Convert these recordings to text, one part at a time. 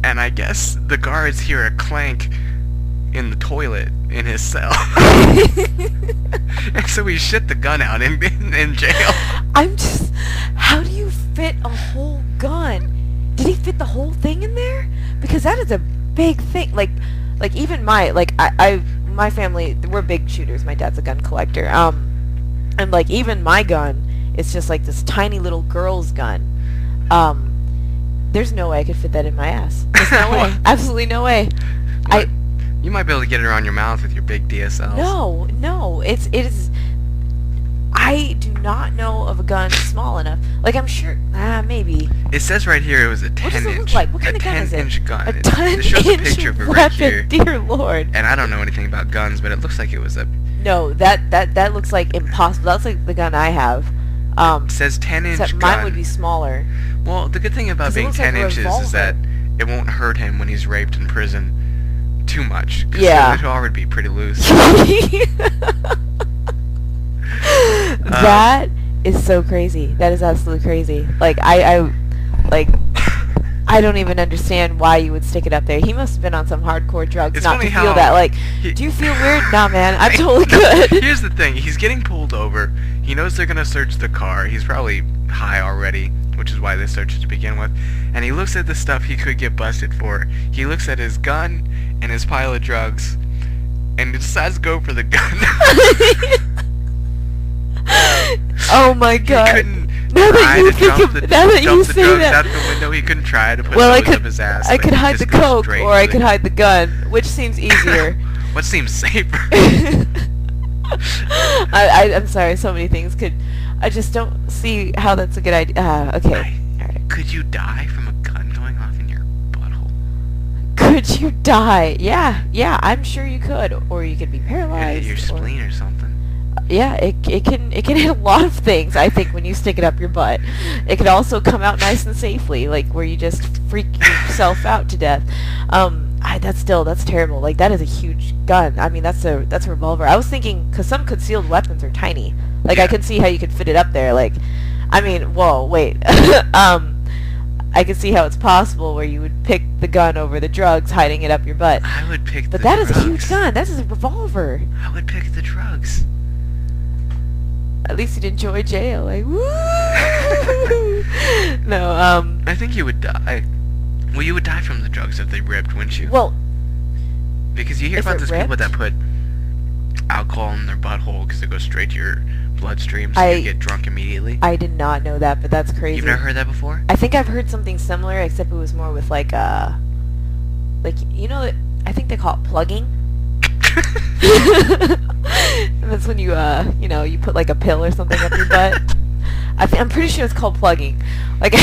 And I guess the guards hear a clank in the toilet in his cell. And so he shit the gun out in jail. I'm just... How do you fit a whole gun? Did he fit the whole thing in there? Because that is a big thing. Like even my family, we're big shooters. My dad's a gun collector. And like even my gun is just like this tiny little girl's gun. There's no way I could fit that in my ass. There's no way. Absolutely no way. What? You might be able to get it around your mouth with your big DSLs. No. It is. I do not know of a gun small enough. Like I'm sure, maybe. It says right here it was a 10-inch. What does it look like? What kind of gun is it? 10-inch gun. A 10-inch it shows a picture of it right here. Dear Lord. And I don't know anything about guns, but it looks like it was a. No, that looks like impossible. That's like the gun I have. It says 10-inch gun. Except mine would be smaller. Well, the good thing about being 10 inches is that it won't hurt him when he's raped in prison too much. Yeah. It'll already be pretty loose. That is so crazy. That is absolutely crazy. Like I don't even understand why you would stick it up there. He must have been on some hardcore drugs not to feel that. Like, do you feel weird? Nah, man, I'm totally good. Here's the thing. He's getting pulled over. He knows they're going to search the car. He's probably high already, which is why they searched it to begin with. And he looks at the stuff he could get busted for. He looks at his gun and his pile of drugs and decides to go for the gun. Oh my god. He couldn't now that you dump think the say drugs that. out the window. He couldn't try to put well, those up his ass. I could hide the coke, or I could hide the gun. Which seems easier? What seems safer? I'm sorry, so many things could... I just don't see how that's a good idea. Okay. Alright. Could you die from a gun going off in your butthole? Could you die? Yeah, I'm sure you could. Or you could be paralyzed. Your spleen or something. Yeah, it can hit a lot of things, I think, when you stick it up your butt. It could also come out nice and safely, like where you just freak yourself out to death. That's terrible. Like, that is a huge gun. I mean, that's a revolver. I was thinking, because some concealed weapons are tiny. Like, yeah. I can see how you could fit it up there. Like, I mean, whoa, wait. I can see how it's possible where you would pick the gun over the drugs, hiding it up your butt. I would pick the drugs. But that is a huge gun. That is a revolver. I would pick the drugs. At least you'd enjoy jail. Like, woo! No, I think you would die. Well, you would die from the drugs if they ripped, wouldn't you? Well... Because you hear about those people that put alcohol in their butthole because it goes straight to your bloodstream, so you get drunk immediately. I did not know that, but that's crazy. You've never heard that before? I think I've heard something similar, except it was more with like you know, I think they call it plugging. And that's when you you put like a pill or something up your butt. I'm pretty sure it's called plugging. Like,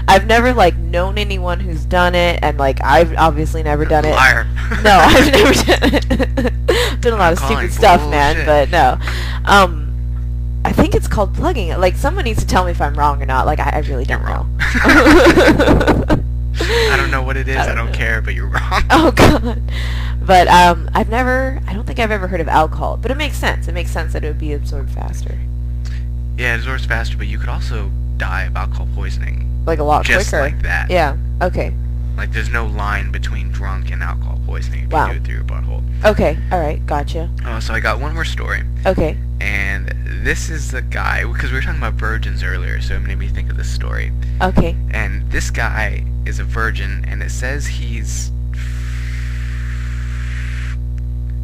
I've never like known anyone who's done it, and like I've obviously never done it. Liar. No, I've never done it. Done a lot of stupid stuff, man, but no. I think it's called plugging. Like, someone needs to tell me if I'm wrong or not. Like, I really don't know. I don't know what it is. I don't care, but you're wrong. Oh god. But I don't think I've ever heard of alcohol. But it makes sense. It makes sense that it would be absorbed faster. Yeah, it absorbs faster, but you could also die of alcohol poisoning. Like a lot just quicker. Just like that. Yeah. Okay. Like, there's no line between drunk and alcohol poisoning if you do it through your butthole. Okay. All right. Gotcha. Oh, so I got one more story. Okay. And this is the guy, because we were talking about virgins earlier, so it made me think of this story. Okay. And this guy is a virgin, and it says he's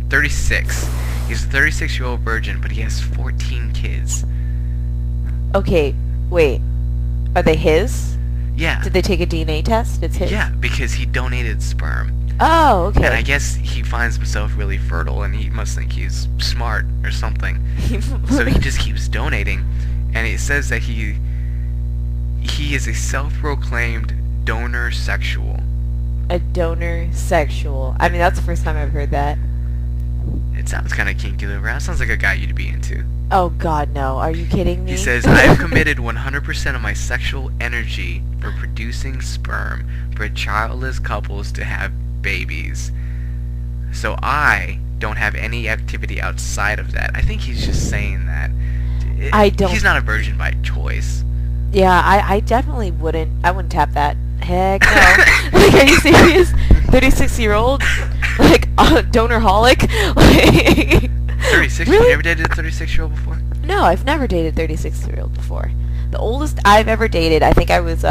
36. He's a 36-year-old virgin, but he has 14 kids. Okay. Wait. Are they his? Yeah. Did they take a DNA test? It's his? Yeah, because he donated sperm. Oh, okay. And I guess he finds himself really fertile, and he must think he's smart or something. So he just keeps donating. And it says that he is a self-proclaimed donor sexual. A donor sexual. I mean, that's the first time I've heard that. It sounds kind of kinky, though. That sounds like a guy you'd be into. Oh, God, no. Are you kidding me? He says, I have committed 100% of my sexual energy for producing sperm for childless couples to have babies. So I don't have any activity outside of that. I think he's just saying that. He's not a virgin by choice. Yeah, I definitely wouldn't. I wouldn't tap that. Heck no. Like, are you serious? 36-year-old? Like, donor-holic? Like, 36? really? You never dated a 36-year-old before? No, I've never dated a 36-year-old before. The oldest I've ever dated, I think I was, no,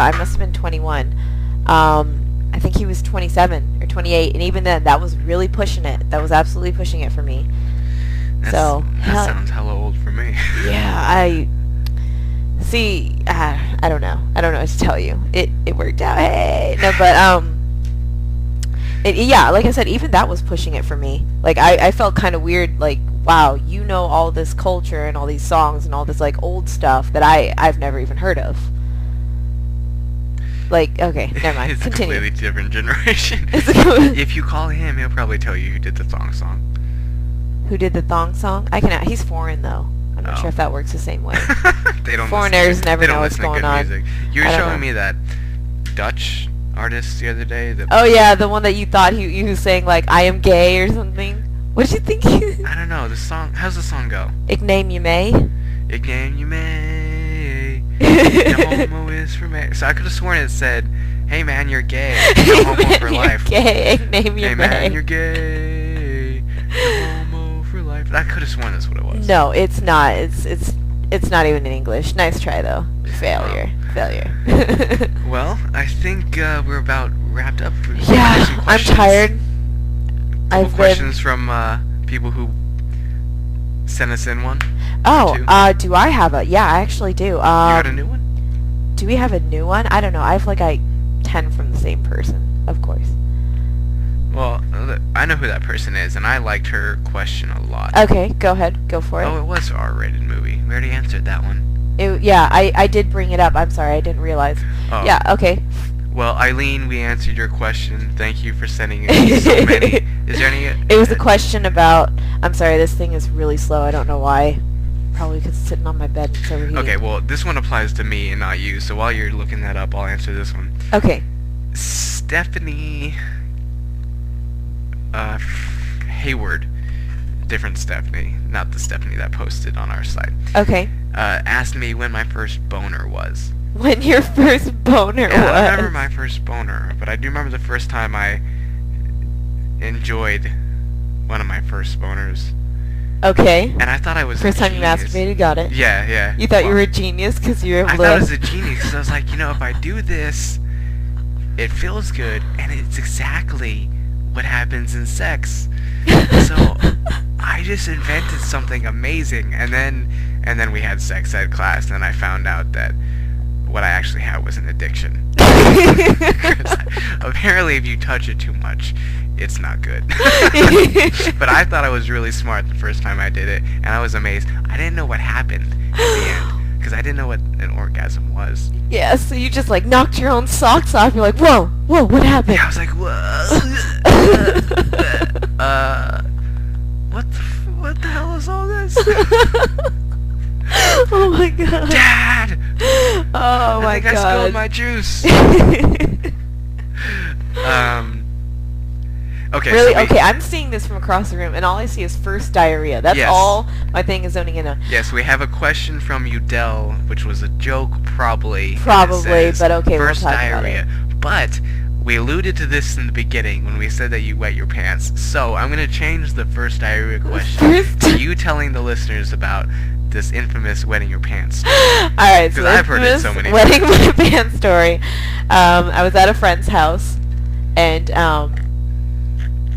I must have been 21. I think he was 27 or 28, and even then, that was really pushing it. That was absolutely pushing it for me. That sounds hella old for me. Yeah, see, I don't know. I don't know what to tell you. It worked out. Hey, no, but yeah, like I said, even that was pushing it for me. Like I felt kind of weird. Like, wow, you know all this culture and all these songs and all this like old stuff that I've never even heard of. Like, okay, never mind. It's Continue. a completely different generation. If you call him, he'll probably tell you who did the thong song. Who did the thong song? He's foreign though. I'm not sure if that works the same way. They don't Foreigners never know what's listen to going good on. music. You were I don't showing know. me that Dutch artist the other day. Oh yeah, the one that you thought he was saying like I am gay or something. What did you think? I don't know. The song. How's the song go? Ik neem je mee. Ik neem je mee. The homo is for me. So I could have sworn it said, "Hey man, you're gay. No homo for life." Gay. Ik neem je Hey mee. man, you're gay. No homo for life. I could have sworn that's what it was. No, it's not. It's not even in English. Nice try though. Failure. Well, I think we're about wrapped up. Yeah, I'm tired. Couple questions from people who sent us in one. Oh, do I have a? Yeah, I actually do. You got a new one? Do we have a new one? I don't know. I have like 10 from the same person, of course. Well, I know who that person is, and I liked her question a lot. Okay, go ahead. Go for it. Oh, it was an R-rated movie. We already answered that one. Yeah, I did bring it up. I'm sorry, I didn't realize. Oh. Yeah, okay. Well, Eileen, we answered your question. Thank you for sending in so many. Is there any... It was a question about... I'm sorry, this thing is really slow. I don't know why. Probably because it's sitting on my bed and it's overheating. Okay, well, this one applies to me and not you, so while you're looking that up, I'll answer this one. Okay. Stephanie... Hayward, different Stephanie, not the Stephanie that posted on our site. Okay. Asked me when my first boner was. When your first boner was? I don't remember my first boner, but I do remember the first time I enjoyed one of my first boners. Okay. And I thought I was first a time you genius. masturbated, got it. Yeah. You thought you were a genius because you were able I to... thought I was a genius because I was like, if I do this, it feels good, and it's exactly what happens in sex. So I just invented something amazing, and then we had sex ed class, and then I found out that what I actually had was an addiction. Apparently, if you touch it too much, it's not good. But I thought I was really smart the first time I did it, and I was amazed. I didn't know what happened at the end, because I didn't know what an orgasm was. Yeah, so you just knocked your own socks off. You're like, whoa, what happened? Yeah, I was like, whoa. What the hell is all this? Oh my god. Dad! Oh my god. I spilled my juice. Okay. Really? So Okay, I'm seeing this from across the room, and all I see is first diarrhea. That's all my thing is zoning in on. Yes, we have a question from Udell, which was a joke, probably. Probably, but okay, first we'll talk diarrhea. about it. But we alluded to this in the beginning when we said that you wet your pants. So I'm going to change the first diarrhea question to you telling the listeners about this infamous wetting your pants story. Alright, so I've heard it so many wetting times. my pants story. I was at a friend's house, and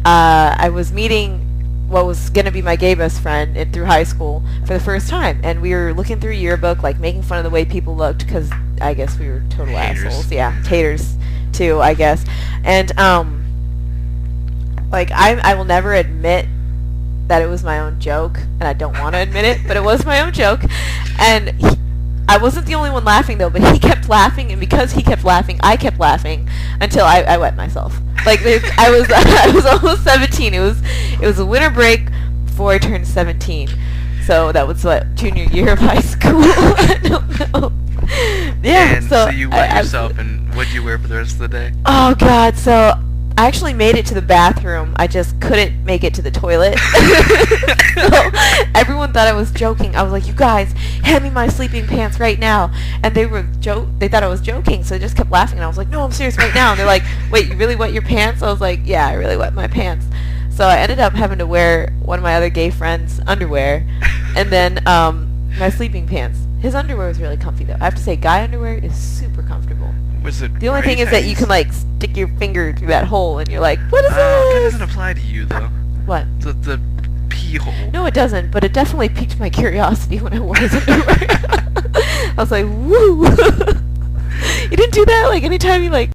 I was meeting what was going to be my gay best friend through high school for the first time, and we were looking through a yearbook, making fun of the way people looked, because I guess we were total Haters. assholes. Yeah, taters too, I guess. And I will never admit that it was my own joke, and I don't want to admit it, but it was my own joke. And I wasn't the only one laughing though, but he kept laughing, and because he kept laughing, I kept laughing until I wet myself. I was almost 17. It was a winter break before I turned 17. So that was junior year of high school. I don't know. Yeah. And so you wet yourself, and what'd you wear for the rest of the day? Oh God. So I actually made it to the bathroom. I just couldn't make it to the toilet. So everyone thought I was joking. I was like, "You guys, hand me my sleeping pants right now." And they thought I was joking, so they just kept laughing. And I was like, "No, I'm serious right now." And they're like, "Wait, you really wet your pants?" I was like, "Yeah, I really wet my pants." So I ended up having to wear one of my other gay friends' underwear, and then my sleeping pants. His underwear was really comfy, though. I have to say, guy underwear is super comfortable. Was it The only thing is that you can, like, stick your finger through that hole, and you're like, what is That this? doesn't apply to you, though. What? The pee hole. No, it doesn't, but it definitely piqued my curiosity when I wore his underwear. I was like, woo! You didn't do that? Like, anytime you, like,